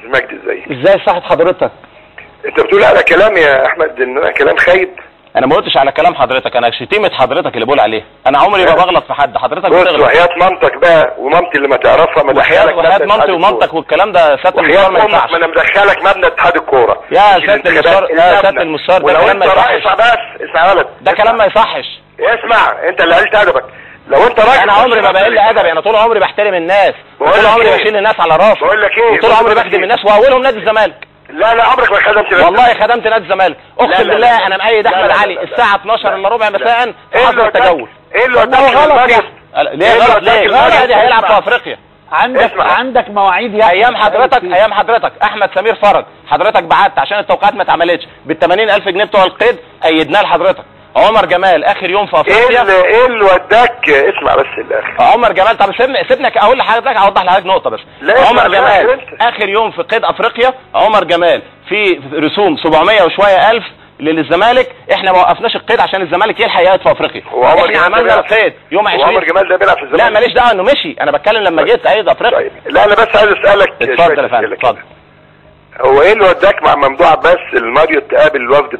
مجدي ازاي صحة حضرتك؟ انت بتقول على كلام يا احمد ان انا كلام خايب؟ انا ما قلتش على كلام حضرتك، انا شتيمة حضرتك اللي بقول عليه. انا عمري ما بغلط في حد، حضرتك بتغلط. بص وحياة مامتك بقى ومامتي اللي ما تعرفها ما دخلك وحياة مامتي ومامتك والكلام ده سيادة المستشار ما ينفعش. ما انا مدخلك مبنى اتحاد الكوره يا سيادة المستشار، يا سيادة المستشار، ده كلام ما يصحش. اسمع يا ولد، ده كلام ما يصحش. اسمع، انت اللي قلت ادبك. لو انت راجل، انا عمري ما بقل ادبي، انا طول عمري بحترم الناس، طول عمري بشيل الناس على راسي. بقول لك ايه، وطول عمري بخدم الناس واولهم نادي الزمالك. لا عمرك ما خدمت نادي. والله خدمت نادي الزمالك، اقسم بالله. انا مأيد احمد علي الساعه 12 الا ربع مساء في حفل التجول. ايه اللي وداك غلط؟ ليه غلط؟ ليه غلط؟ هيلعب في افريقيا. عندك مواعيد يا ايام حضرتك احمد سمير فرج، حضرتك بعت عشان التوقيعات ما اتعملتش بال 80,000 جنيه بتوع القيد، ايدناه لحضرتك. عمر جمال اخر يوم في افريقيا. ايه اللي وداك؟ اسمع بس الاخر. عمر جمال، طب سيبني اقول لحضرتك، اوضح لحضرتك نقطه بس. عمر جمال اخر يوم في قيد افريقيا، عمر جمال في رسوم 700 وشويه الف للزمالك. احنا ما وقفناش القيد عشان الزمالك يلحق يقعد في افريقيا. احنا عملنا القيد يوم 20. عمر جمال ده بيلعب في الزمالك؟ لا ماليش دعوه انه مشي، انا بتكلم لما جيت ايد افريقيا. طيب لا انا بس عايز اسالك. اتفضل يا فندم اتفضل. هو ايه اللي وداك مع ممدوح عباس الماريو تقابل الوفد